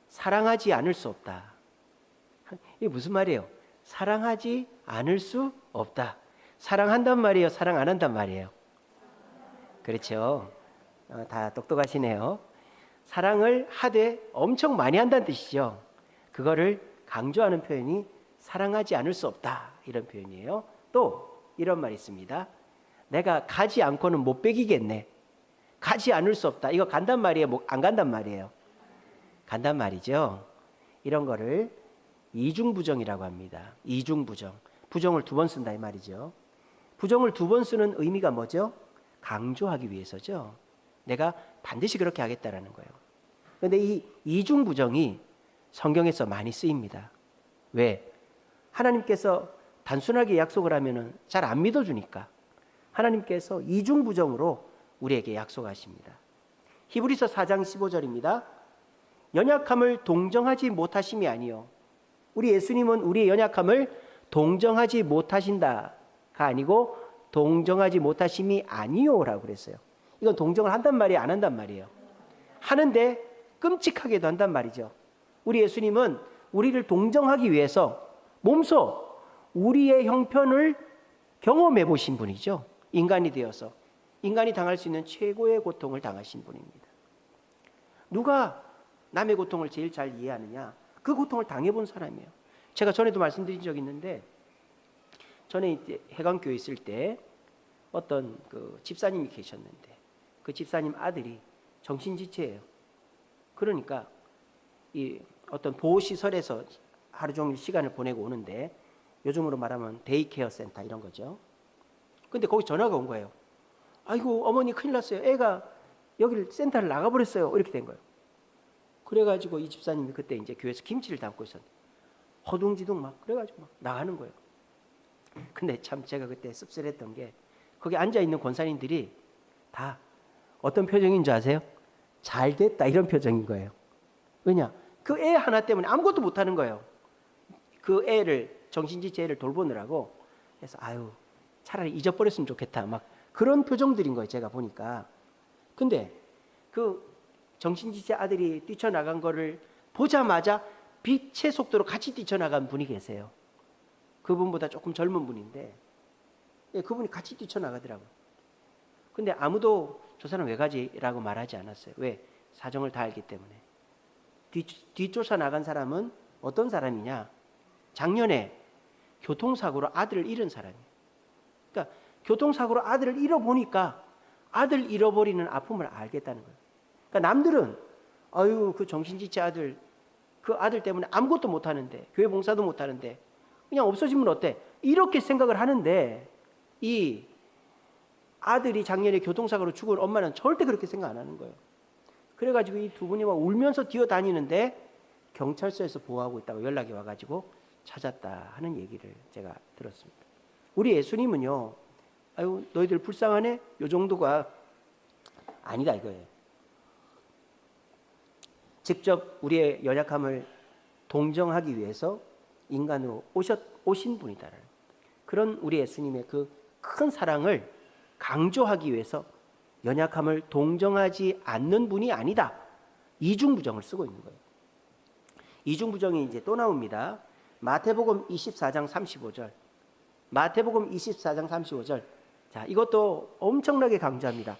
사랑하지 않을 수 없다. 이게 무슨 말이에요? 사랑하지 않을 수 없다. 사랑한단 말이에요? 사랑 안 한단 말이에요? 그렇죠. 다 똑똑하시네요. 사랑을 하되 엄청 많이 한다는 뜻이죠. 그거를 강조하는 표현이 사랑하지 않을 수 없다, 이런 표현이에요. 또 이런 말이 있습니다. 내가 가지 않고는 못 배기겠네. 가지 않을 수 없다. 이거 간단 말이에요? 안 간단 말이에요? 간단 말이죠. 이런 거를 이중부정이라고 합니다. 이중부정. 부정을 2번 쓴다 이 말이죠. 부정을 2번 쓰는 의미가 뭐죠? 강조하기 위해서죠. 내가 반드시 그렇게 하겠다라는 거예요. 그런데 이 이중부정이 성경에서 많이 쓰입니다. 왜? 하나님께서 단순하게 약속을 하면은 잘 안 믿어주니까 하나님께서 이중부정으로 우리에게 약속하십니다. 히브리서 4장 15절입니다. 연약함을 동정하지 못하심이 아니요. 우리 예수님은 우리의 연약함을 동정하지 못하신다가 아니고 동정하지 못하심이 아니요라고 그랬어요. 이건 동정을 한단 말이에요, 안 한단 말이에요? 하는데 끔찍하게도 한단 말이죠. 우리 예수님은 우리를 동정하기 위해서 몸소 우리의 형편을 경험해 보신 분이죠. 인간이 되어서 인간이 당할 수 있는 최고의 고통을 당하신 분입니다. 누가 남의 고통을 제일 잘 이해하느냐? 그 고통을 당해본 사람이에요. 제가 전에도 말씀드린 적이 있는데, 전에 이제 해강교회 있을 때 어떤 그 집사님이 계셨는데 그 집사님 아들이 정신지체예요. 그러니까 이 어떤 보호시설에서 하루 종일 시간을 보내고 오는데, 요즘으로 말하면 데이케어 센터 이런 거죠. 근데 거기 전화가 온 거예요. 아이고 어머니 큰일 났어요. 애가 여기를 센터를 나가버렸어요. 이렇게 된 거예요. 그래가지고 이 집사님이 그때 이제 교회에서 김치를 담고 있었는데 허둥지둥 막 그래가지고 막 나가는 거예요. 근데 참 제가 그때 씁쓸했던 게, 거기 앉아있는 권사님들이 다 어떤 표정인 줄 아세요? 잘 됐다 이런 표정인 거예요. 왜냐? 그 애 하나 때문에 아무것도 못하는 거예요. 그 애를, 정신지체 애를 돌보느라고. 그래서 아유 차라리 잊어버렸으면 좋겠다 막 그런 표정들인 거예요, 제가 보니까. 근데 그 정신지체 아들이 뛰쳐나간 거를 보자마자 빛의 속도로 같이 뛰쳐나간 분이 계세요. 그분보다 조금 젊은 분인데, 예, 그분이 같이 뛰쳐나가더라고요. 근데 아무도 저 사람 왜 가지? 라고 말하지 않았어요. 왜? 사정을 다 알기 때문에. 뒤쫓아 나간 사람은 어떤 사람이냐? 작년에 교통사고로 아들을 잃은 사람이에요. 그러니까 교통사고로 아들을 잃어보니까 아들 잃어버리는 아픔을 알겠다는 거예요. 그러니까 남들은 아유 그 정신지체 아들, 그 아들 때문에 아무것도 못하는데, 교회 봉사도 못하는데 그냥 없어지면 어때? 이렇게 생각을 하는데, 이 아들이 작년에 교통사고로 죽은 엄마는 절대 그렇게 생각 안 하는 거예요. 그래가지고 이 2분이 막 울면서 뛰어다니는데 경찰서에서 보호하고 있다고 연락이 와가지고 찾았다 하는 얘기를 제가 들었습니다. 우리 예수님은요, 아유 너희들 불쌍하네? 요 정도가 아니다 이거예요. 직접 우리의 연약함을 동정하기 위해서 인간으로 오신 분이다. 그런 우리 예수님의 그 큰 사랑을 강조하기 위해서 연약함을 동정하지 않는 분이 아니다. 이중부정을 쓰고 있는 거예요. 이중부정이 이제 또 나옵니다. 마태복음 24장 35절. 마태복음 24장 35절. 자, 이것도 엄청나게 강조합니다.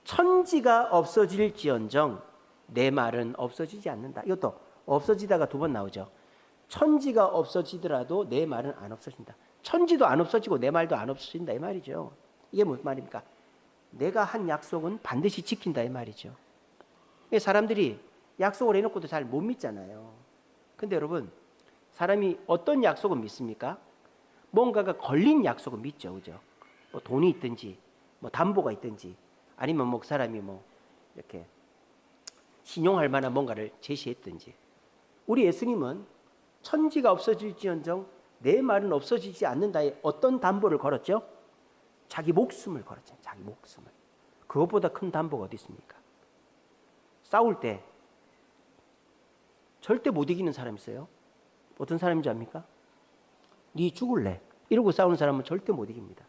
천지가 없어질지언정 내 말은 없어지지 않는다. 이것도 없어지다가 2번 나오죠. 천지가 없어지더라도 내 말은 안 없어진다. 천지도 안 없어지고 내 말도 안 없어진다 이 말이죠. 이게 무슨 말입니까? 내가 한 약속은 반드시 지킨다 이 말이죠. 사람들이 약속을 해놓고도 잘 못 믿잖아요. 근데 여러분, 사람이 어떤 약속은 믿습니까? 뭔가가 걸린 약속은 믿죠, 그죠? 뭐 돈이 있든지, 뭐 담보가 있든지, 아니면 뭐 사람이 뭐 이렇게 신용할 만한 뭔가를 제시했든지. 우리 예수님은 천지가 없어질지언정 내 말은 없어지지 않는다에 어떤 담보를 걸었죠? 자기 목숨을 걸었죠. 자기 목숨을. 그것보다 큰 담보가 어디 있습니까? 싸울 때 절대 못 이기는 사람 있어요. 어떤 사람인지 압니까? 네 죽을래 이러고 싸우는 사람은 절대 못 이깁니다.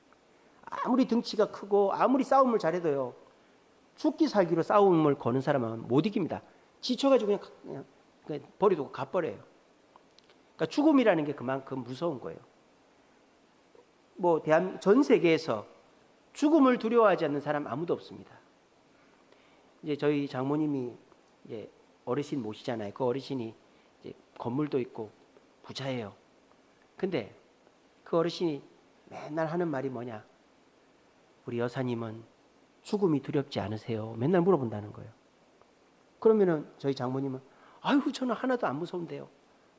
아무리 등치가 크고 아무리 싸움을 잘해도요, 죽기 살기로 싸움을 거는 사람은 못 이깁니다. 지쳐가지고 그냥 버리고 가버려요. 그러니까 죽음이라는 게 그만큼 무서운 거예요. 전 세계에서 죽음을 두려워하지 않는 사람 아무도 없습니다. 이제 저희 장모님이 이제 어르신 모시잖아요. 그 어르신이 이제 건물도 있고 부자예요. 근데 그 어르신이 맨날 하는 말이 뭐냐? 우리 여사님은 죽음이 두렵지 않으세요? 맨날 물어본다는 거예요. 그러면은 저희 장모님은 아이고 저는 하나도 안 무서운데요.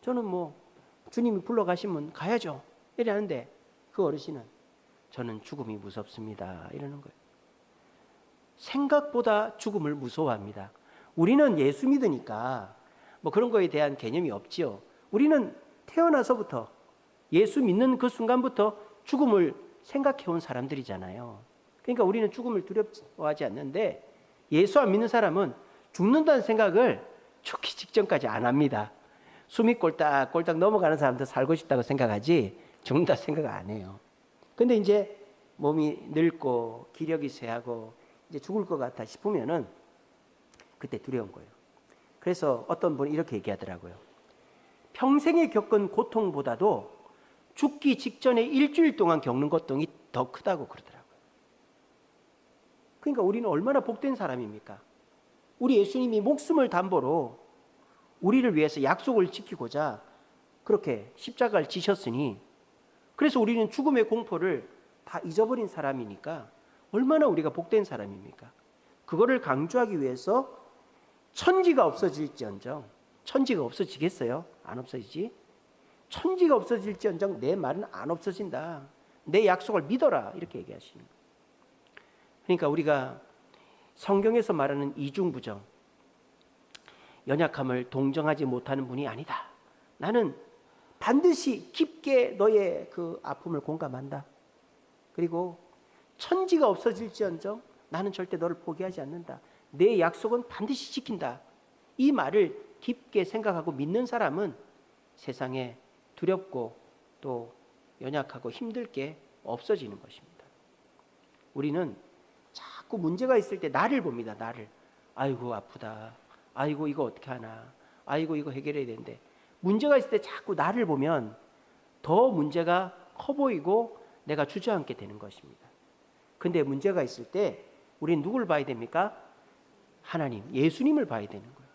저는 주님이 불러가시면 가야죠. 이러는데 그 어르신은 저는 죽음이 무섭습니다. 이러는 거예요. 생각보다 죽음을 무서워합니다. 우리는 예수 믿으니까 그런 거에 대한 개념이 없지요. 우리는 태어나서부터 예수 믿는 그 순간부터 죽음을 생각해 온 사람들이잖아요. 그러니까 우리는 죽음을 두려워하지 않는데 예수 안 믿는 사람은 죽는다는 생각을 죽기 직전까지 안 합니다. 숨이 꼴딱꼴딱 넘어가는 사람도 살고 싶다고 생각하지 죽는다 생각 안 해요. 근데 이제 몸이 늙고 기력이 쇠하고 이제 죽을 것 같아 싶으면은 그때 두려운 거예요. 그래서 어떤 분이 이렇게 얘기하더라고요. 평생에 겪은 고통보다도 죽기 직전에 일주일 동안 겪는 고통이 더 크다고 그러더라고요. 그러니까 우리는 얼마나 복된 사람입니까? 우리 예수님이 목숨을 담보로 우리를 위해서 약속을 지키고자 그렇게 십자가를 지셨으니 그래서 우리는 죽음의 공포를 다 잊어버린 사람이니까 얼마나 우리가 복된 사람입니까? 그거를 강조하기 위해서 천지가 없어질지언정, 천지가 없어지겠어요? 안 없어지지? 천지가 없어질지언정 내 말은 안 없어진다. 내 약속을 믿어라. 이렇게 얘기하시는 거예요. 그러니까 우리가 성경에서 말하는 이중부정, 연약함을 동정하지 못하는 분이 아니다. 나는 반드시 깊게 너의 그 아픔을 공감한다. 그리고 천지가 없어질지언정 나는 절대 너를 포기하지 않는다. 내 약속은 반드시 지킨다. 이 말을 깊게 생각하고 믿는 사람은 세상에 두렵고 또 연약하고 힘들 게 없어지는 것입니다. 우리는 자꾸 문제가 있을 때 나를 봅니다. 나를. 아이고 아프다. 아이고 이거 어떻게 하나. 아이고 이거 해결해야 되는데 문제가 있을 때 자꾸 나를 보면 더 문제가 커 보이고 내가 주저앉게 되는 것입니다. 근데 문제가 있을 때 우리는 누굴 봐야 됩니까? 하나님, 예수님을 봐야 되는 거예요.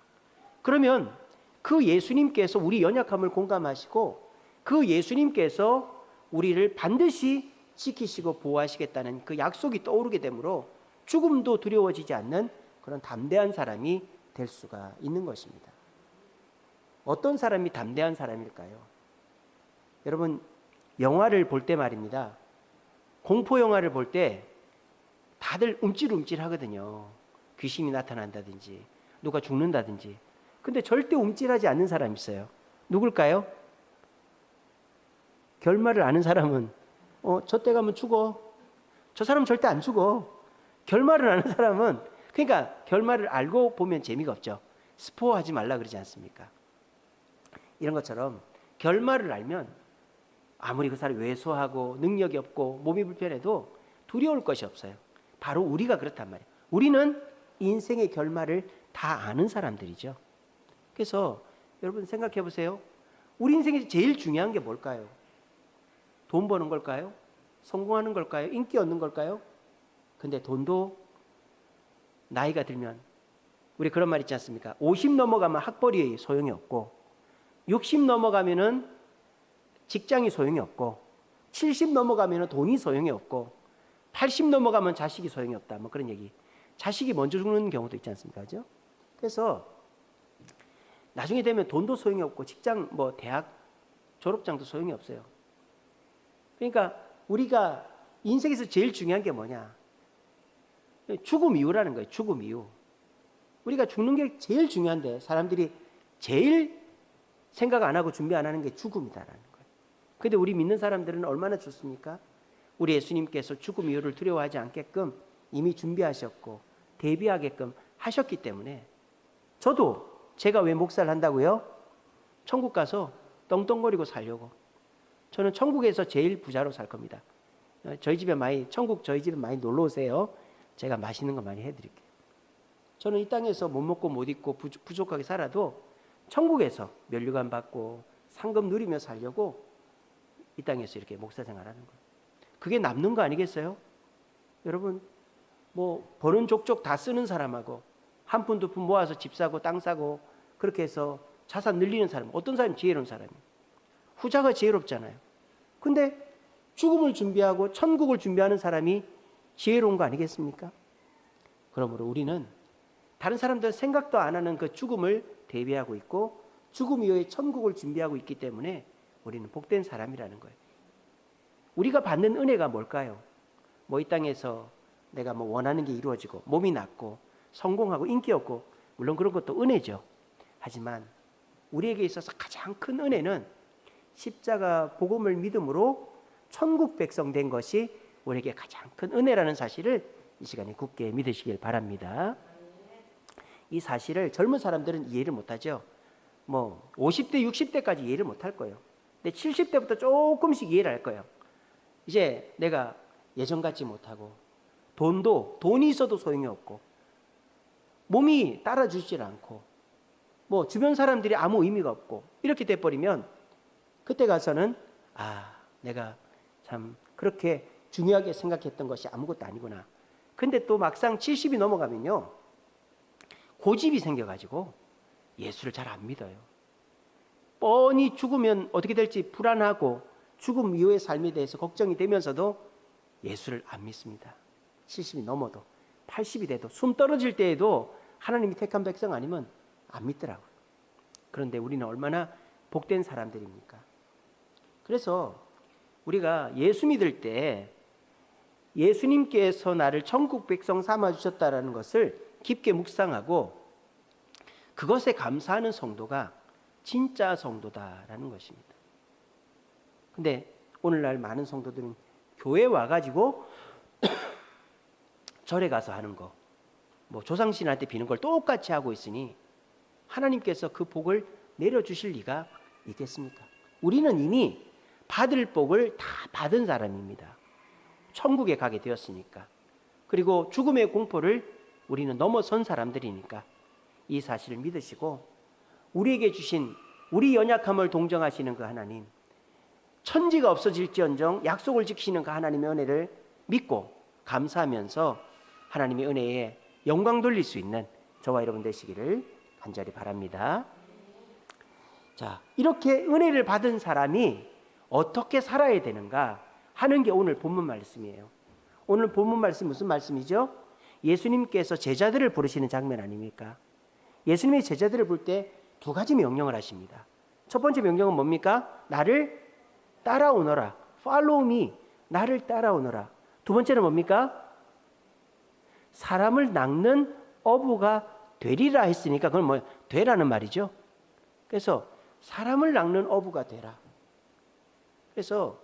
그러면 그 예수님께서 우리 연약함을 공감하시고 그 예수님께서 우리를 반드시 지키시고 보호하시겠다는 그 약속이 떠오르게 되므로 죽음도 두려워지지 않는 그런 담대한 사람이 될 수가 있는 것입니다. 어떤 사람이 담대한 사람일까요? 여러분, 영화를 볼 때 말입니다. 공포 영화를 볼 때 다들 움찔움찔 하거든요. 귀신이 나타난다든지 누가 죽는다든지. 근데 절대 움찔하지 않는 사람이 있어요. 누굴까요? 결말을 아는 사람은 저때 가면 죽어. 저 사람은 절대 안 죽어. 결말을 아는 사람은 그러니까 결말을 알고 보면 재미가 없죠. 스포하지 말라 그러지 않습니까? 이런 것처럼 결말을 알면 아무리 그 사람이 왜소하고 능력이 없고 몸이 불편해도 두려울 것이 없어요. 바로 우리가 그렇단 말이에요. 우리는 인생의 결말을 다 아는 사람들이죠. 그래서 여러분 생각해 보세요. 우리 인생에서 제일 중요한 게 뭘까요? 돈 버는 걸까요? 성공하는 걸까요? 인기 얻는 걸까요? 근데 돈도 나이가 들면 우리 그런 말 있지 않습니까? 50 넘어가면 학벌이 소용이 없고 60 넘어가면은 직장이 소용이 없고 70 넘어가면은 돈이 소용이 없고 80 넘어가면 자식이 소용이 없다. 뭐 그런 얘기. 자식이 먼저 죽는 경우도 있지 않습니까? 그죠? 그래서 나중에 되면 돈도 소용이 없고 직장 대학 졸업장도 소용이 없어요. 그러니까 우리가 인생에서 제일 중요한 게 뭐냐? 죽음 이후라는 거예요. 죽음 이후. 우리가 죽는 게 제일 중요한데 사람들이 제일 생각 안 하고 준비 안 하는 게 죽음이다라는 거예요. 그런데 우리 믿는 사람들은 얼마나 좋습니까? 우리 예수님께서 죽음 이후를 두려워하지 않게끔 이미 준비하셨고 대비하게끔 하셨기 때문에 저도 제가 왜 목사를 한다고요? 천국 가서 떵떵거리고 살려고. 저는 천국에서 제일 부자로 살 겁니다. 저희 집에 많이 놀러 오세요. 제가 맛있는 거 많이 해드릴게요. 저는 이 땅에서 못 먹고 못 입고 부족하게 살아도 천국에서 면류관 받고 상급 누리며 살려고 이 땅에서 이렇게 목사 생활하는 거예요. 그게 남는 거 아니겠어요? 여러분, 뭐 버는 족족 다 쓰는 사람하고 한 푼 두 푼 모아서 집 사고 땅 사고 그렇게 해서 자산 늘리는 사람, 어떤 사람이 지혜로운 사람이에요? 후자가 지혜롭잖아요. 근데 죽음을 준비하고 천국을 준비하는 사람이 지혜로운 거 아니겠습니까? 그러므로 우리는 다른 사람들은 생각도 안 하는 그 죽음을 대비하고 있고 죽음 이후에 천국을 준비하고 있기 때문에 우리는 복된 사람이라는 거예요. 우리가 받는 은혜가 뭘까요? 뭐 이 땅에서 내가 뭐 원하는 게 이루어지고 몸이 낫고 성공하고 인기 얻고 물론 그런 것도 은혜죠. 하지만 우리에게 있어서 가장 큰 은혜는 십자가 복음을 믿음으로 천국 백성 된 것이 우리에게 가장 큰 은혜라는 사실을 이 시간에 굳게 믿으시길 바랍니다. 이 사실을 젊은 사람들은 이해를 못하죠. 뭐 50대 60대까지 이해를 못할 거예요. 근데 70대부터 조금씩 이해를 할 거예요. 이제 내가 예전 같지 못하고 돈이 있어도 소용이 없고 몸이 따라주질 않고 뭐 주변 사람들이 아무 의미가 없고 이렇게 돼버리면 그때 가서는 내가 참 그렇게 중요하게 생각했던 것이 아무것도 아니구나. 근데 또 막상 70이 넘어가면요 고집이 생겨가지고 예수를 잘 안 믿어요. 뻔히 죽으면 어떻게 될지 불안하고 죽음 이후의 삶에 대해서 걱정이 되면서도 예수를 안 믿습니다. 70이 넘어도 80이 돼도 숨 떨어질 때에도 하나님이 택한 백성 아니면 안 믿더라고요. 그런데 우리는 얼마나 복된 사람들입니까? 그래서 우리가 예수 믿을 때 예수님께서 나를 천국 백성 삼아주셨다는 것을 깊게 묵상하고 그것에 감사하는 성도가 진짜 성도다라는 것입니다. 근데 오늘날 많은 성도들은 교회 와가지고 절에 가서 하는 거, 뭐 조상신한테 비는 걸 똑같이 하고 있으니 하나님께서 그 복을 내려주실 리가 있겠습니까? 우리는 이미 받을 복을 다 받은 사람입니다. 천국에 가게 되었으니까. 그리고 죽음의 공포를 우리는 넘어선 사람들이니까 이 사실을 믿으시고 우리에게 주신 우리 연약함을 동정하시는 그 하나님, 천지가 없어질지언정 약속을 지키시는 그 하나님의 은혜를 믿고 감사하면서 하나님의 은혜에 영광 돌릴 수 있는 저와 여러분 되시기를 간절히 바랍니다. 자, 이렇게 은혜를 받은 사람이 어떻게 살아야 되는가 하는 게 오늘 본문 말씀이에요. 오늘 본문 말씀 무슨 말씀이죠? 예수님께서 제자들을 부르시는 장면 아닙니까? 예수님의 제자들을 부를 때 두 가지 명령을 하십니다. 첫 번째 명령은 뭡니까? 나를 따라오너라. Follow me. 나를 따라오너라. 두 번째는 뭡니까? 사람을 낚는 어부가 되리라 했으니까 그건 뭐 되라는 말이죠. 그래서 사람을 낚는 어부가 되라. 그래서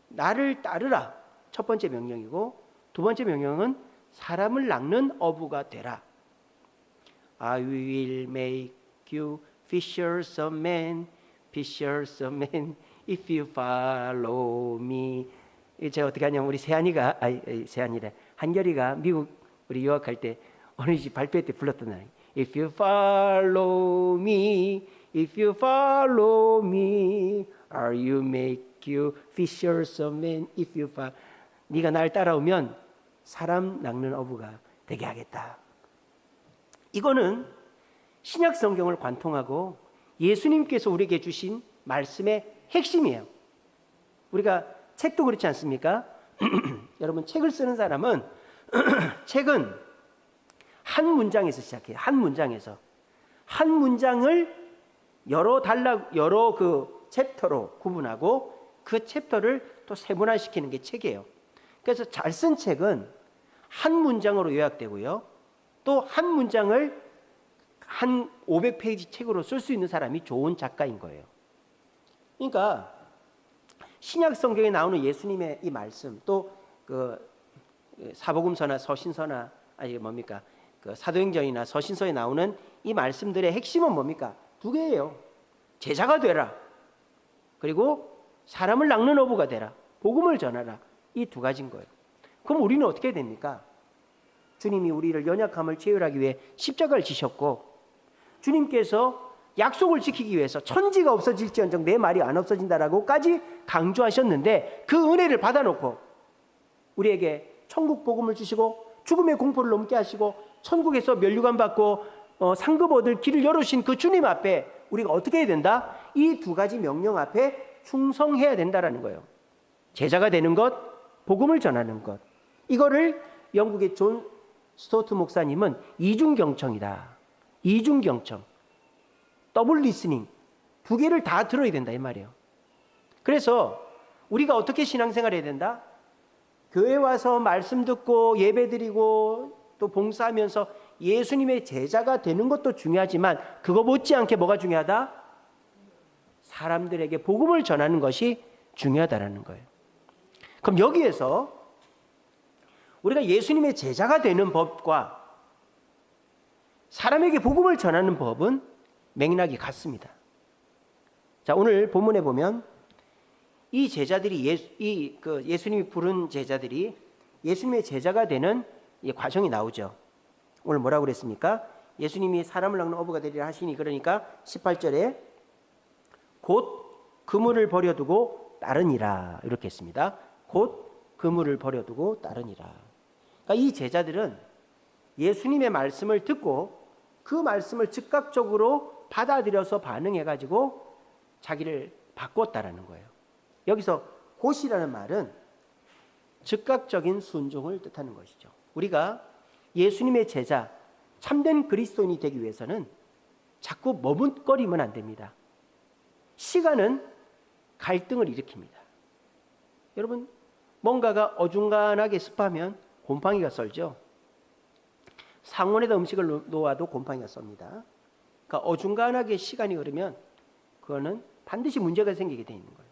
나를 따르라. 첫 번째 명령이고 두 번째 명령은 사람을 낚는 어부가 되라. I will make you fishers of men, fishers of men, if you follow me. 제가 어떻게 하냐면 우리 세한이래. 한결이가 미국 우리 유학할 때 어느 집 발표회 때 불렀던 노래. If you follow me, if you follow me, are you make you fishers of men? If you follow, 네가 날 따라오면 사람 낚는 어부가 되게 하겠다. 이거는 신약 성경을 관통하고 예수님께서 우리에게 주신 말씀의 핵심이에요. 우리가 책도 그렇지 않습니까? 여러분 책을 쓰는 사람은 책은 한 문장에서 시작해요. 한 문장에서 한 문장을 여러 그 챕터로 구분하고 그 챕터를 또 세분화시키는 게 책이에요. 그래서 잘 쓴 책은 한 문장으로 요약되고요. 또 한 문장을 한 500페이지 책으로 쓸 수 있는 사람이 좋은 작가인 거예요. 그러니까 신약 성경에 나오는 예수님의 이 말씀, 또 그 사복음서나 서신서나 아니 뭡니까? 그 사도행전이나 서신서에 나오는 이 말씀들의 핵심은 뭡니까? 두 개예요. 제자가 되라. 그리고 사람을 낚는 어부가 되라. 복음을 전하라. 이 두 가지인 거예요. 그럼 우리는 어떻게 됩니까? 주님이 우리를 연약함을 채울하기 위해 십자가를 지셨고 주님께서 약속을 지키기 위해서 천지가 없어질지언정 내 말이 안 없어진다라고까지 강조하셨는데 그 은혜를 받아놓고 우리에게 천국 복음을 주시고 죽음의 공포를 넘게 하시고 천국에서 면류관 받고 상급 얻을 길을 열어주신 그 주님 앞에 우리가 어떻게 해야 된다? 이 두 가지 명령 앞에 충성해야 된다라는 거예요. 제자가 되는 것, 복음을 전하는 것. 이거를 영국의 존 스토트 목사님은 이중경청이다. 이중경청. 더블 리스닝. 두 개를 다 들어야 된다 이 말이에요. 그래서 우리가 어떻게 신앙생활 해야 된다? 교회 와서 말씀 듣고 예배 드리고 또 봉사하면서 예수님의 제자가 되는 것도 중요하지만 그거 못지않게 뭐가 중요하다? 사람들에게 복음을 전하는 것이 중요하다라는 거예요. 그럼 여기에서 우리가 예수님의 제자가 되는 법과 사람에게 복음을 전하는 법은 맥락이 같습니다. 자, 오늘 본문에 보면 이 제자들이 예수님이 부른 제자들이 예수님의 제자가 되는 이 과정이 나오죠. 오늘 뭐라고 그랬습니까? 예수님이 사람을 낚는 어부가 되리라 하시니 그러니까 18절에 곧 그물을 버려두고 따르니라 이렇게 했습니다. 곧 그물을 버려두고 따르니라. 그러니까 이 제자들은 예수님의 말씀을 듣고 그 말씀을 즉각적으로 받아들여서 반응해가지고 자기를 바꿨다라는 거예요. 여기서 곧이라는 말은 즉각적인 순종을 뜻하는 것이죠. 우리가 예수님의 제자, 참된 그리스도인이 되기 위해서는 자꾸 머뭇거리면 안 됩니다. 시간은 갈등을 일으킵니다. 여러분, 뭔가가 어중간하게 습하면 곰팡이가 썰죠. 상온에다 음식을 놓아도 곰팡이가 썹니다. 그러니까 어중간하게 시간이 흐르면 그거는 반드시 문제가 생기게 돼 있는 거예요.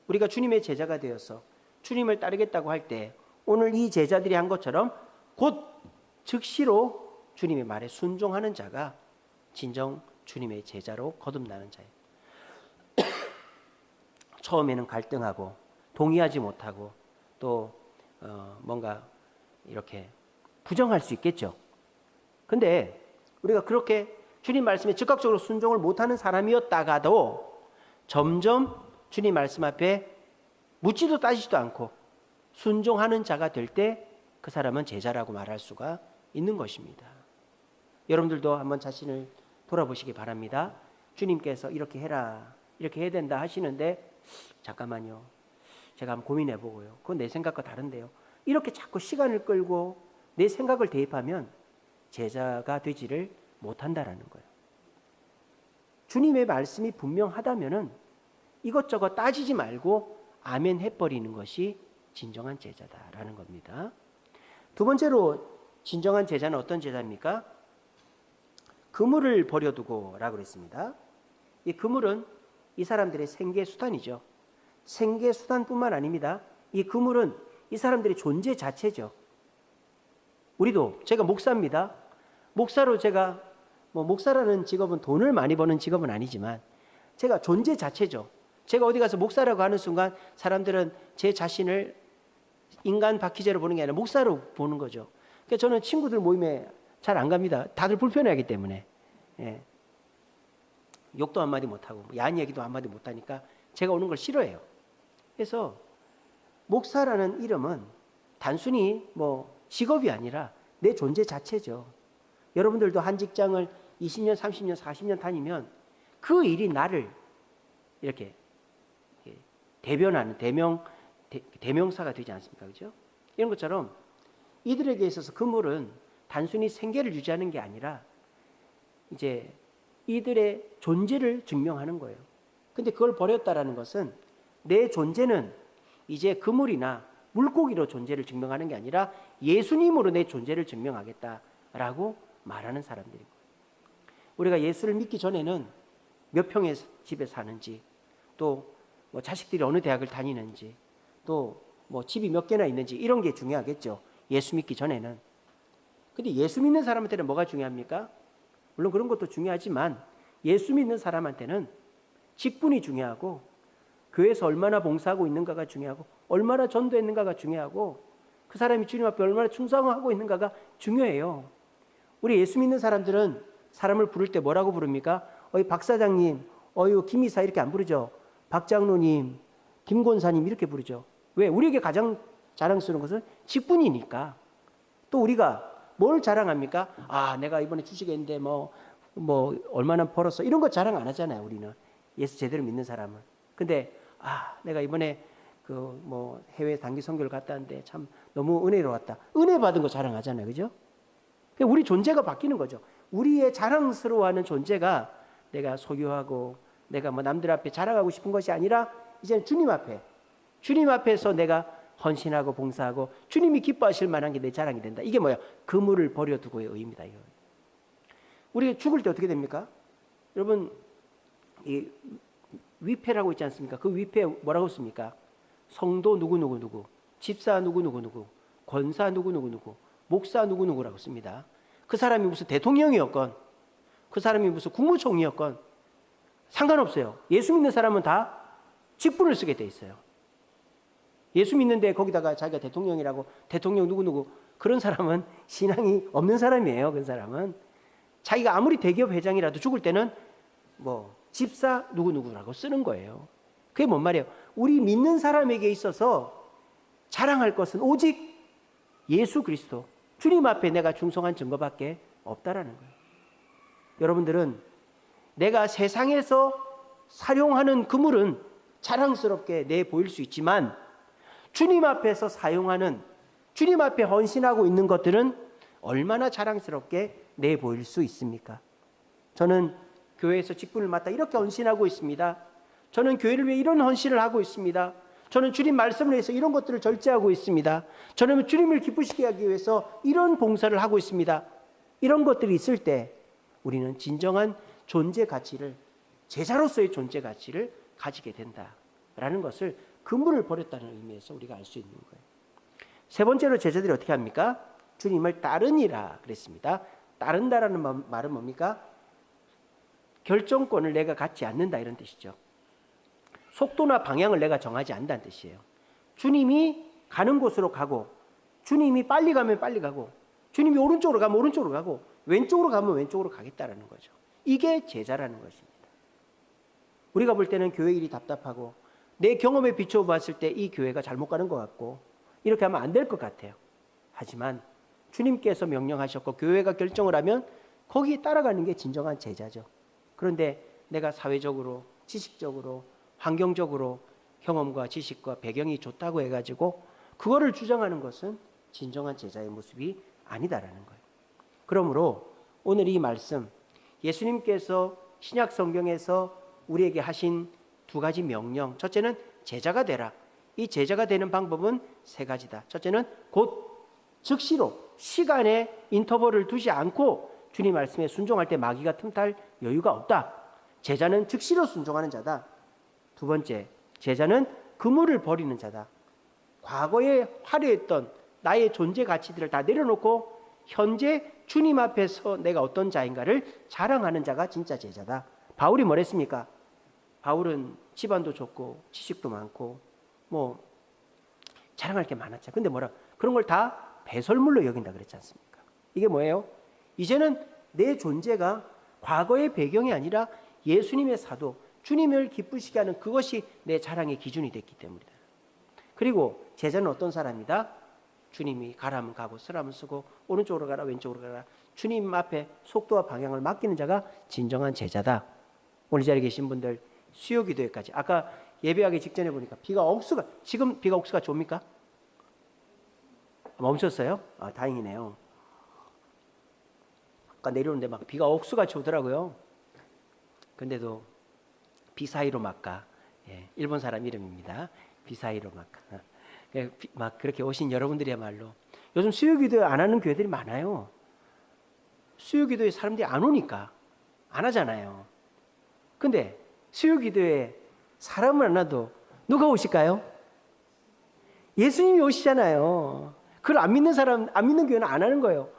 우리가 주님의 제자가 되어서 주님을 따르겠다고 할 때 오늘 이 제자들이 한 것처럼 곧 즉시로 주님의 말에 순종하는 자가 진정 주님의 제자로 거듭나는 자예요. 처음에는 갈등하고 동의하지 못하고 또 뭔가 이렇게 부정할 수 있겠죠. 근데 우리가 그렇게 주님 말씀에 즉각적으로 순종을 못하는 사람이었다가도 점점 주님 말씀 앞에 묻지도 따지지도 않고 순종하는 자가 될 때 그 사람은 제자라고 말할 수가 있는 것입니다. 여러분들도 한번 자신을 돌아보시기 바랍니다. 주님께서 이렇게 해라, 이렇게 해야 된다 하시는데 잠깐만요, 제가 한번 고민해 보고요. 그건 내 생각과 다른데요. 이렇게 자꾸 시간을 끌고 내 생각을 대입하면 제자가 되지를 못한다라는 거예요. 주님의 말씀이 분명하다면은 이것저것 따지지 말고 아멘 해버리는 것이 진정한 제자다라는 겁니다. 두 번째로 진정한 제자는 어떤 제자입니까? 그물을 버려두고 라고 그랬습니다. 이 그물은 이 사람들의 생계수단이죠. 생계수단뿐만 아닙니다. 이 그물은 이 사람들의 존재 자체죠. 우리도, 제가 목사입니다. 목사로 제가 목사라는 직업은 돈을 많이 버는 직업은 아니지만 제가 존재 자체죠. 제가 어디 가서 목사라고 하는 순간 사람들은 제 자신을 인간 박희재로 보는 게 아니라 목사로 보는 거죠. 그러니까 저는 친구들 모임에 잘 안 갑니다. 다들 불편해하기 때문에. 예. 욕도 한마디 못하고 야한 얘기도 한마디 못하니까 제가 오는 걸 싫어해요. 그래서 목사라는 이름은 단순히 직업이 아니라 내 존재 자체죠. 여러분들도 한 직장을 20년, 30년, 40년 다니면 그 일이 나를 이렇게 대변하는 대명사가 되지 않습니까? 그죠? 이런 것처럼 이들에게 있어서 그물은 단순히 생계를 유지하는 게 아니라 이제 이들의 존재를 증명하는 거예요. 근데 그걸 버렸다라는 것은 내 존재는 이제 그물이나 물고기로 존재를 증명하는 게 아니라 예수님으로 내 존재를 증명하겠다라고 말하는 사람들인 거예요. 우리가 예수를 믿기 전에는 몇 평의 집에 사는지, 또 자식들이 어느 대학을 다니는지, 또 집이 몇 개나 있는지 이런 게 중요하겠죠. 예수 믿기 전에는. 근데 예수 믿는 사람한테는 뭐가 중요합니까? 물론 그런 것도 중요하지만 예수 믿는 사람한테는 직분이 중요하고 교회에서 얼마나 봉사하고 있는가가 중요하고 얼마나 전도했는가가 중요하고 그 사람이 주님 앞에 얼마나 충성하고 있는가가 중요해요. 우리 예수 믿는 사람들은 사람을 부를 때 뭐라고 부릅니까? 어이 박 사장님, 어이 김 이사 이렇게 안 부르죠. 박 장로님, 김 권사님 이렇게 부르죠. 왜? 우리에게 가장 자랑스러운 것은 직분이니까. 또 우리가 뭘 자랑합니까? 아, 내가 이번에 주식했는데 뭐 얼마나 벌었어. 이런 거 자랑 안 하잖아요, 우리는. 예수 제대로 믿는 사람은. 근데 내가 이번에 해외 단기 선교를 갔다 왔는데 참 너무 은혜로웠다. 은혜 받은 거 자랑하잖아요, 그죠? 우리 존재가 바뀌는 거죠. 우리의 자랑스러워하는 존재가 내가 소유하고 내가 남들 앞에 자랑하고 싶은 것이 아니라 이제는 주님 앞에서 내가 헌신하고 봉사하고 주님이 기뻐하실 만한 게 내 자랑이 된다. 이게 뭐야? 그물을 버려두고의 의미다. 이거. 우리가 죽을 때 어떻게 됩니까? 여러분, 이 위패라고 있지 않습니까? 그 위패에 뭐라고 씁니까? 성도 누구누구, 집사 누구누구, 권사 누구누구, 목사 누구누구라고 씁니다. 그 사람이 무슨 대통령이었건 그 사람이 무슨 국무총리였건 상관없어요. 예수 믿는 사람은 다 직분을 쓰게 돼 있어요. 예수 믿는데 거기다가 자기가 대통령이라고 대통령 누구누구 그런 사람은 신앙이 없는 사람이에요. 그 사람은 자기가 아무리 대기업 회장이라도 죽을 때는 집사 누구누구라고 쓰는 거예요. 그게 뭔 말이에요? 우리 믿는 사람에게 있어서 자랑할 것은 오직 예수 그리스도 주님 앞에 내가 충성한 증거밖에 없다라는 거예요. 여러분들은 내가 세상에서 사용하는 그물은 자랑스럽게 내 보일 수 있지만 주님 앞에서 사용하는 주님 앞에 헌신하고 있는 것들은 얼마나 자랑스럽게 내 보일 수 있습니까? 저는 교회에서 직분을 맡아 이렇게 헌신하고 있습니다. 저는 교회를 위해 이런 헌신을 하고 있습니다. 저는 주님 말씀을 위해서 이런 것들을 절제하고 있습니다. 저는 주님을 기쁘시게 하기 위해서 이런 봉사를 하고 있습니다. 이런 것들이 있을 때 우리는 진정한 존재 가치를 제자로서의 존재 가치를 가지게 된다라는 것을 그물을 버렸다는 의미에서 우리가 알 수 있는 거예요. 세 번째로 제자들이 어떻게 합니까? 주님을 따르니라 그랬습니다. 따른다라는 말은 뭡니까? 결정권을 내가 갖지 않는다 이런 뜻이죠. 속도나 방향을 내가 정하지 않는다는 뜻이에요. 주님이 가는 곳으로 가고 주님이 빨리 가면 빨리 가고 주님이 오른쪽으로 가면 오른쪽으로 가고 왼쪽으로 가면 왼쪽으로 가겠다라는 거죠. 이게 제자라는 것입니다. 우리가 볼 때는 교회 일이 답답하고 내 경험에 비춰봤을 때 이 교회가 잘못 가는 것 같고 이렇게 하면 안 될 것 같아요. 하지만 주님께서 명령하셨고 교회가 결정을 하면 거기에 따라가는 게 진정한 제자죠. 그런데 내가 사회적으로, 지식적으로, 환경적으로 경험과 지식과 배경이 좋다고 해가지고 그거를 주장하는 것은 진정한 제자의 모습이 아니다라는 거예요. 그러므로 오늘 이 말씀 예수님께서 신약 성경에서 우리에게 하신 두 가지 명령, 첫째는 제자가 되라. 이 제자가 되는 방법은 세 가지다. 첫째는 곧 즉시로 시간에 인터벌을 두지 않고 주님 말씀에 순종할 때 마귀가 틈탈 여유가 없다. 제자는 즉시로 순종하는 자다. 두 번째, 제자는 그물을 버리는 자다. 과거에 화려했던 나의 존재 가치들을 다 내려놓고 현재 주님 앞에서 내가 어떤 자인가를 자랑하는 자가 진짜 제자다. 바울이 뭐랬습니까? 바울은 집안도 좋고 지식도 많고 자랑할 게 많았죠. 근데 그런 걸 다 배설물로 여긴다 그랬지 않습니까? 이게 뭐예요? 이제는 내 존재가 과거의 배경이 아니라 예수님의 사도, 주님을 기쁘시게 하는 그것이 내 자랑의 기준이 됐기 때문이다. 그리고 제자는 어떤 사람이다? 주님이 가라면 가고 쓰라면 쓰고 오른쪽으로 가라 왼쪽으로 가라 주님 앞에 속도와 방향을 맡기는 자가 진정한 제자다. 오늘 이 자리에 계신 분들 수요기도회까지 아까 예배하기 직전에 보니까 지금 비가 억수가 좁니까? 멈췄어요? 다행이네요. 아까 내려오는데 막 비가 억수같이 오더라고요. 근데도 비사이로 막가, 일본 사람 이름입니다. 비사이로 막가. 막 그렇게 오신 여러분들이야말로 요즘 수요기도 안 하는 교회들이 많아요. 수요기도에 사람들이 안 오니까 안 하잖아요. 근데 수요기도에 사람을 안 와도 누가 오실까요? 예수님이 오시잖아요. 그걸 안 믿는 교회는 안 하는 거예요.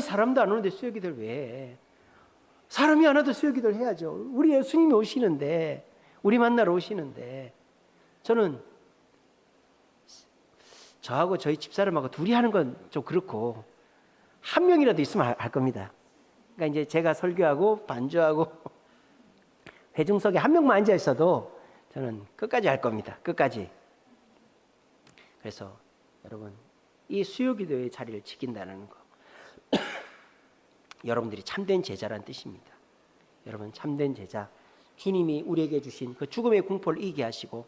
사람도 안 오는데 수요기도를 왜 해? 사람이 안 와도 수요기도를 해야죠. 우리 예수님이 오시는데, 우리 만나러 오시는데. 저는 저하고 저희 집사람하고 둘이 하는 건 좀 그렇고 한 명이라도 있으면 할 겁니다. 그러니까 이제 제가 설교하고 반주하고 회중석에 한 명만 앉아 있어도 저는 끝까지 할 겁니다. 끝까지. 그래서 여러분, 이 수요기도의 자리를 지킨다는 거, 여러분들이 참된 제자란 뜻입니다. 여러분, 참된 제자, 주님이 우리에게 주신 그 죽음의 공포를 이기게 하시고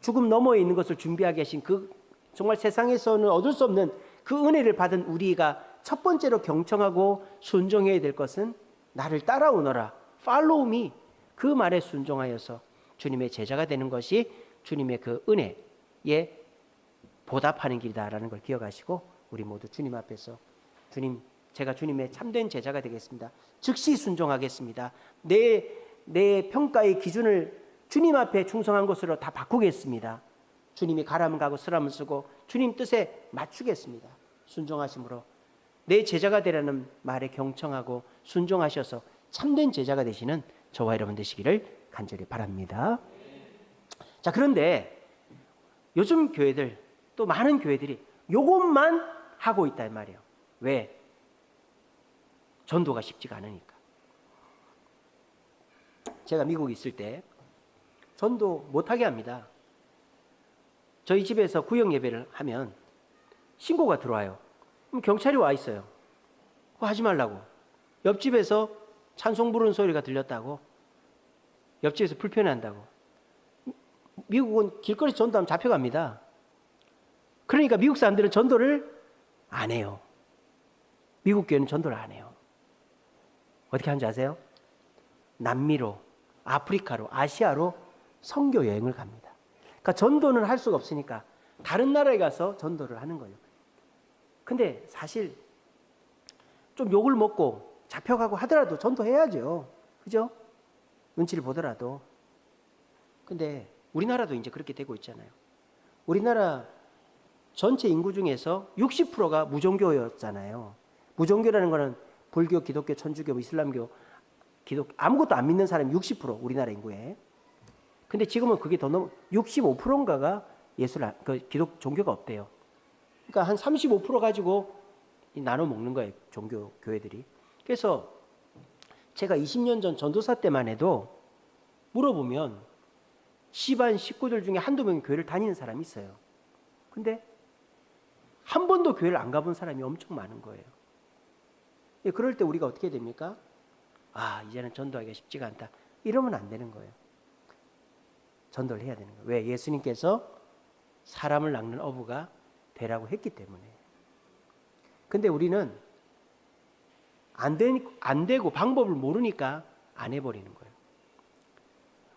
죽음 너머에 있는 것을 준비하게 하신 그 정말 세상에서는 얻을 수 없는 그 은혜를 받은 우리가 첫 번째로 경청하고 순종해야 될 것은 나를 따라오너라, follow me, 그 말에 순종하여서 주님의 제자가 되는 것이 주님의 그 은혜에 보답하는 길이다라는 걸 기억하시고 우리 모두 주님 앞에서 주님, 제가 주님의 참된 제자가 되겠습니다. 즉시 순종하겠습니다. 내 평가의 기준을 주님 앞에 충성한 것으로 다 바꾸겠습니다. 주님이 가라면 가고 쓰라면 쓰고 주님 뜻에 맞추겠습니다. 순종하심으로 내 제자가 되라는 말에 경청하고 순종하셔서 참된 제자가 되시는 저와 여러분 되시기를 간절히 바랍니다. 자, 그런데 요즘 교회들, 또 많은 교회들이 요것만 하고 있단 말이에요. 왜? 전도가 쉽지가 않으니까. 제가 미국에 있을 때 전도 못하게 합니다. 저희 집에서 구역 예배를 하면 신고가 들어와요. 그럼 경찰이 와 있어요. 그거 하지 말라고. 옆집에서 찬송 부르는 소리가 들렸다고, 옆집에서 불편해한다고. 미국은 길거리 전도하면 잡혀갑니다. 그러니까 미국 사람들은 전도를 안 해요. 미국 교회는 전도를 안 해요. 어떻게 하는지 아세요? 남미로, 아프리카로, 아시아로 선교 여행을 갑니다. 그러니까 전도는 할 수가 없으니까 다른 나라에 가서 전도를 하는 거예요. 근데 사실 좀 욕을 먹고 잡혀가고 하더라도 전도해야죠. 그죠? 눈치를 보더라도. 근데 우리나라도 이제 그렇게 되고 있잖아요. 우리나라 전체 인구 중에서 60%가 무종교였잖아요. 무종교라는 거는 불교, 기독교, 천주교, 이슬람교, 아무것도 안 믿는 사람이 60% 우리나라 인구에. 근데 지금은 그게 더 넘어 65%인가가 기독 종교가 없대요. 그러니까 한 35% 가지고 나눠 먹는 거예요, 종교 교회들이. 그래서 제가 20년 전 전도사 때만 해도 물어보면 시반 식구들 중에 한두 명이 교회를 다니는 사람이 있어요. 근데 한 번도 교회를 안 가본 사람이 엄청 많은 거예요. 그럴 때 우리가 어떻게 됩니까? 아, 이제는 전도하기가 쉽지가 않다. 이러면 안 되는 거예요. 전도를 해야 되는 거예요. 왜? 예수님께서 사람을 낚는 어부가 되라고 했기 때문에. 근데 우리는 안 되고 방법을 모르니까 안 해버리는 거예요.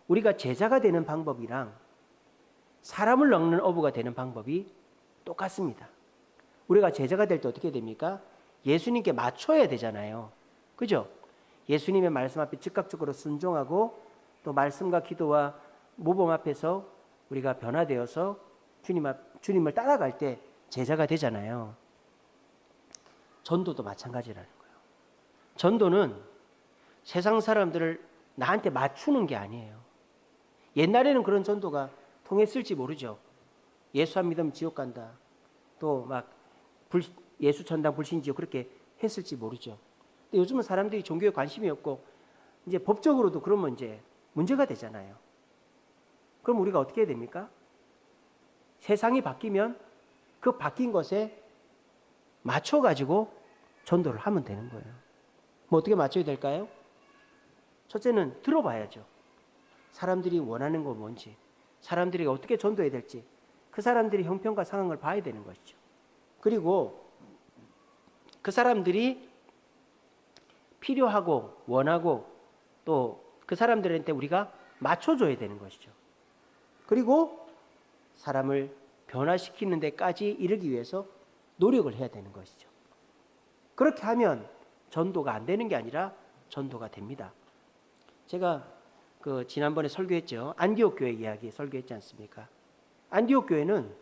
우리가 제자가 되는 방법이랑 사람을 낚는 어부가 되는 방법이 똑같습니다. 우리가 제자가 될 때 어떻게 됩니까? 예수님께 맞춰야 되잖아요. 그죠? 예수님의 말씀 앞에 즉각적으로 순종하고 또 말씀과 기도와 모범 앞에서 우리가 변화되어서 주님을 따라갈 때 제자가 되잖아요. 전도도 마찬가지라는 거예요. 전도는 세상 사람들을 나한테 맞추는 게 아니에요. 옛날에는 그런 전도가 통했을지 모르죠. 예수 안 믿으면 지옥 간다. 또 막 예수 천당 불신지옥 그렇게 했을지 모르죠. 근데 요즘은 사람들이 종교에 관심이 없고 이제 법적으로도 그러면 이제 문제가 되잖아요. 그럼 우리가 어떻게 해야 됩니까? 세상이 바뀌면 그 바뀐 것에 맞춰가지고 전도를 하면 되는 거예요. 뭐 어떻게 맞춰야 될까요? 첫째는 들어봐야죠. 사람들이 원하는 건 뭔지, 사람들이 어떻게 전도해야 될지, 그 사람들의 형편과 상황을 봐야 되는 것이죠. 그리고 그 사람들이 필요하고 원하고 또 그 사람들한테 우리가 맞춰줘야 되는 것이죠. 그리고 사람을 변화시키는 데까지 이르기 위해서 노력을 해야 되는 것이죠. 그렇게 하면 전도가 안 되는 게 아니라 전도가 됩니다. 제가 지난번에 설교했죠. 안디옥 교회 이야기 설교했지 않습니까? 안디옥 교회는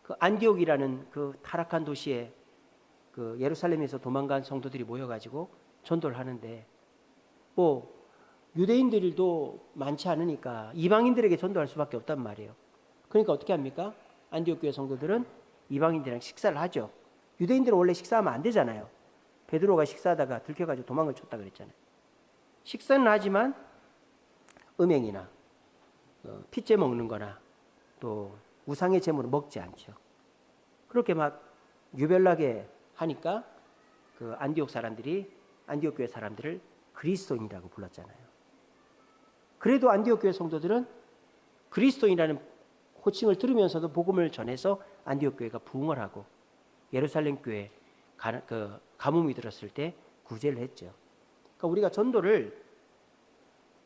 그 안디옥이라는 그 타락한 도시에 그 예루살렘에서 도망간 성도들이 모여가지고 전도를 하는데 뭐 유대인들도 많지 않으니까 이방인들에게 전도할 수밖에 없단 말이에요. 그러니까 어떻게 합니까? 안디옥 교회 성도들은 이방인들이랑 식사를 하죠. 유대인들은 원래 식사하면 안 되잖아요. 베드로가 식사하다가 들켜가지고 도망을 쳤다 그랬잖아요. 식사는 하지만 음행이나 핏째 먹는 거나 또 우상의 제물을 먹지 않죠. 그렇게 막 유별나게 하니까 그 안디옥 교회 사람들을 그리스도인이라고 불렀잖아요. 그래도 안디옥 교회 성도들은 그리스도인이라는 호칭을 들으면서도 복음을 전해서 안디옥 교회가 부흥을 하고 예루살렘 교회 가뭄이 들었을 때 구제를 했죠. 그러니까 우리가 전도를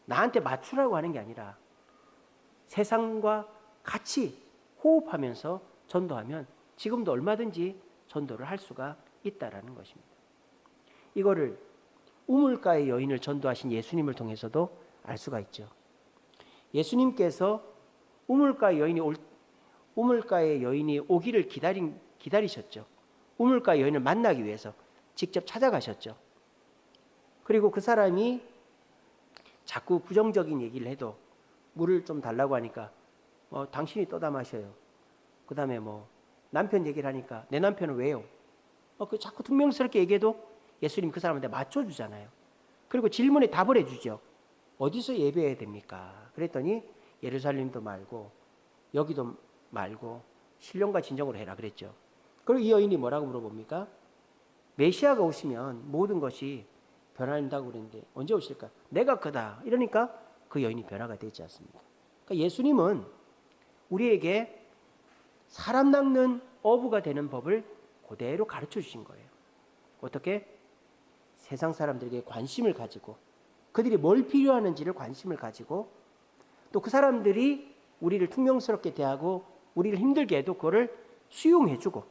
나한테 맞추라고 하는 게 아니라 세상과 같이 호흡하면서 전도하면 지금도 얼마든지 전도를 할 수가 있다라는 것입니다. 이거를 우물가의 여인을 전도하신 예수님을 통해서도 알 수가 있죠. 예수님께서 우물가의 여인이 오기를 기다리셨죠. 우물가의 여인을 만나기 위해서 직접 찾아가셨죠. 그리고 그 사람이 자꾸 부정적인 얘기를 해도 물을 좀 달라고 하니까 당신이 떠다 마셔요. 그 다음에 남편 얘기를 하니까 내 남편은 왜요? 그 자꾸 퉁명스럽게 얘기해도 예수님 그 사람한테 맞춰주잖아요. 그리고 질문에 답을 해주죠. 어디서 예배해야 됩니까? 그랬더니 예루살렘도 말고 여기도 말고 신령과 진정으로 해라 그랬죠. 그리고 이 여인이 뭐라고 물어봅니까? 메시아가 오시면 모든 것이 변화된다고 그랬는데 언제 오실까? 내가 그다. 이러니까 그 여인이 변화가 되지 않습니까? 그러니까 예수님은 우리에게 사람 낚는 어부가 되는 법을 그대로 가르쳐 주신 거예요. 어떻게? 세상 사람들에게 관심을 가지고 그들이 뭘 필요하는지를 관심을 가지고 또 그 사람들이 우리를 퉁명스럽게 대하고 우리를 힘들게 해도 그거를 수용해주고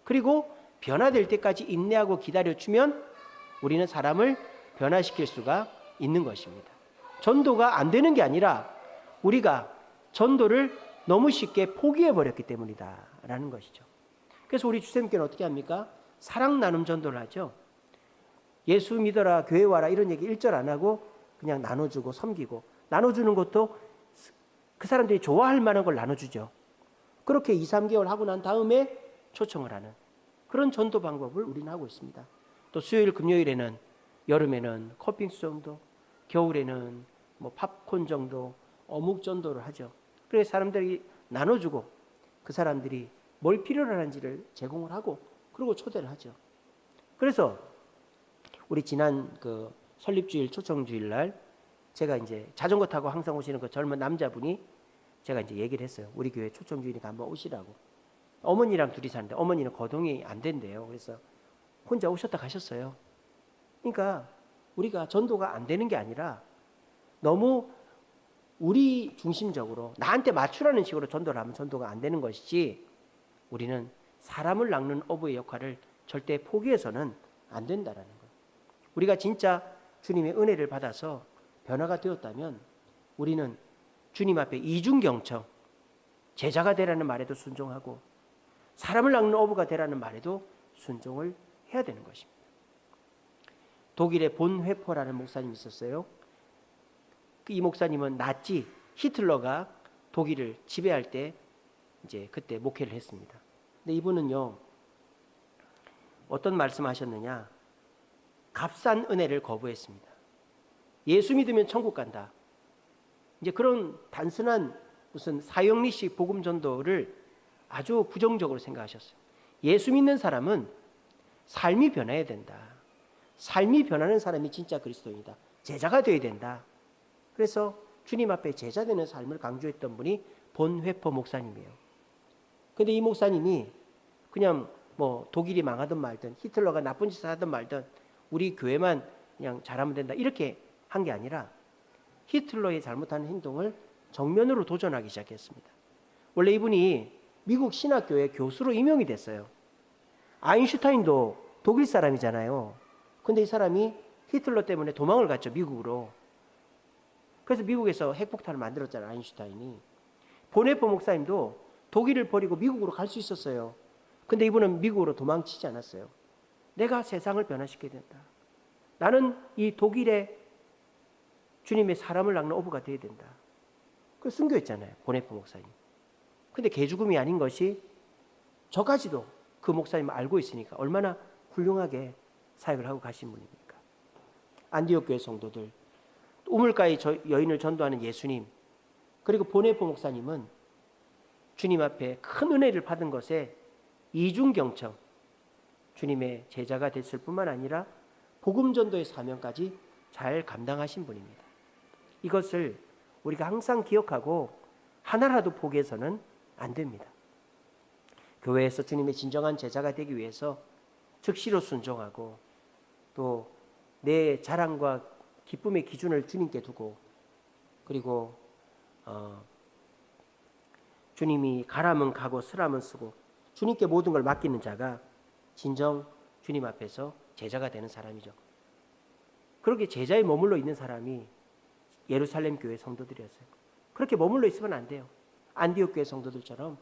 그리고 변화될 때까지 인내하고 기다려주면 우리는 사람을 변화시킬 수가 있는 것입니다. 전도가 안 되는 게 아니라 우리가 전도를 너무 쉽게 포기해버렸기 때문이다라는 것이죠. 그래서 우리 주쌤께는 어떻게 합니까? 사랑 나눔 전도를 하죠. 예수 믿어라, 교회 와라 이런 얘기 1절 안 하고 그냥 나눠주고 섬기고 나눠주는 것도 그 사람들이 좋아할 만한 걸 나눠주죠. 그렇게 2, 3개월 하고 난 다음에 초청을 하는 그런 전도 방법을 우리는 하고 있습니다. 또 수요일, 금요일에는 여름에는 커핑스 정도, 겨울에는 팝콘 정도, 어묵 전도를 하죠. 그래서 사람들이 나눠주고 그 사람들이 뭘 필요로 하는지를 제공을 하고 그리고 초대를 하죠. 그래서 우리 지난 그 설립주일, 초청주일 날 제가 이제 자전거 타고 항상 오시는 그 젊은 남자분이 제가 이제 얘기를 했어요. 우리 교회 초청주일이니까 한번 오시라고. 어머니랑 둘이 사는데 어머니는 거동이 안 된대요. 그래서 혼자 오셨다 가셨어요. 그러니까 우리가 전도가 안 되는 게 아니라 너무 우리 중심적으로 나한테 맞추라는 식으로 전도를 하면 전도가 안 되는 것이지 우리는 사람을 낚는 어부의 역할을 절대 포기해서는 안 된다라는 거예요. 우리가 진짜 주님의 은혜를 받아서 변화가 되었다면 우리는 주님 앞에 이중경청, 제자가 되라는 말에도 순종하고 사람을 낚는 어부가 되라는 말에도 순종을 해야 되는 것입니다. 독일의 본회퍼라는 목사님이 있었어요. 이 목사님은 나치 히틀러가 독일을 지배할 때 이제 그때 목회를 했습니다. 근데 이분은요 어떤 말씀하셨느냐? 값싼 은혜를 거부했습니다. 예수 믿으면 천국 간다. 이제 그런 단순한 무슨 사형리식 복음 전도를 아주 부정적으로 생각하셨어요. 예수 믿는 사람은 삶이 변해야 된다. 삶이 변하는 사람이 진짜 그리스도인이다. 제자가 되어야 된다. 그래서 주님 앞에 제자 되는 삶을 강조했던 분이 본회퍼 목사님이에요. 근데 이 목사님이 그냥 독일이 망하든 말든 히틀러가 나쁜 짓을 하든 말든 우리 교회만 그냥 잘하면 된다 이렇게 한 게 아니라 히틀러의 잘못하는 행동을 정면으로 도전하기 시작했습니다. 원래 이분이 미국 신학교의 교수로 임용이 됐어요. 아인슈타인도 독일 사람이잖아요. 근데 이 사람이 히틀러 때문에 도망을 갔죠, 미국으로. 그래서 미국에서 핵폭탄을 만들었잖아요, 아인슈타인이. 본회퍼 목사님도 독일을 버리고 미국으로 갈 수 있었어요. 근데 이분은 미국으로 도망치지 않았어요. 내가 세상을 변화시켜야 된다. 나는 이 독일의 주님의 사람을 낚는 어부가 되어야 된다. 그 순교했잖아요, 본회퍼 목사님. 근데 개죽음이 아닌 것이 저까지도 그 목사님을 알고 있으니까 얼마나 훌륭하게 사역을 하고 가신 분입니까? 안디옥 교회 성도들, 우물가의 여인을 전도하는 예수님, 그리고 보네포 목사님은 주님 앞에 큰 은혜를 받은 것에 이중경청, 주님의 제자가 됐을 뿐만 아니라 복음 전도의 사명까지 잘 감당하신 분입니다. 이것을 우리가 항상 기억하고 하나라도 포기해서는 안 됩니다. 교회에서 주님의 진정한 제자가 되기 위해서 즉시로 순종하고 또 내 자랑과 기쁨의 기준을 주님께 두고 그리고 주님이 가라면 가고 쓰라면 쓰고 주님께 모든 걸 맡기는 자가 진정 주님 앞에서 제자가 되는 사람이죠. 그렇게 제자에 머물러 있는 사람이 예루살렘 교회 성도들이었어요. 그렇게 머물러 있으면 안 돼요. 안디옥 교회 성도들처럼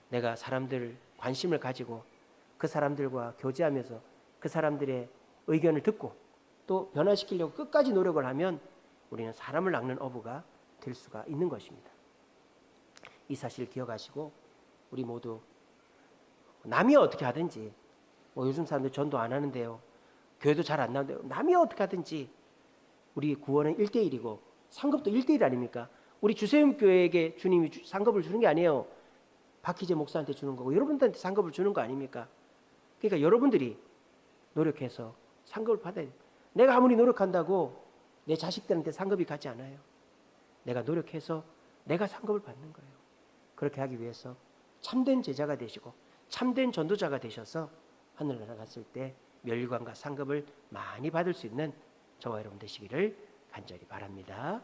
내가 사람들 관심을 가지고 그 사람들과 교제하면서 그 사람들의 의견을 듣고 또 변화시키려고 끝까지 노력을 하면 우리는 사람을 낚는 어부가 될 수가 있는 것입니다. 이 사실을 기억하시고 우리 모두 남이 어떻게 하든지 요즘 사람들 전도 안 하는데요. 교회도 잘 안 나오는데요. 남이 어떻게 하든지 우리 구원은 1대1이고 상급도 1대1 아닙니까? 우리 주세움 교회에게 주님이 상급을 주는 게 아니에요. 박희재 목사한테 주는 거고 여러분들한테 상급을 주는 거 아닙니까? 그러니까 여러분들이 노력해서 상급을 받아야 돼요. 내가 아무리 노력한다고 내 자식들한테 상급이 가지 않아요. 내가 노력해서 내가 상급을 받는 거예요. 그렇게 하기 위해서 참된 제자가 되시고 참된 전도자가 되셔서 하늘나라 갔을 때 멸관과 상급을 많이 받을 수 있는 저와 여러분 되시기를 간절히 바랍니다.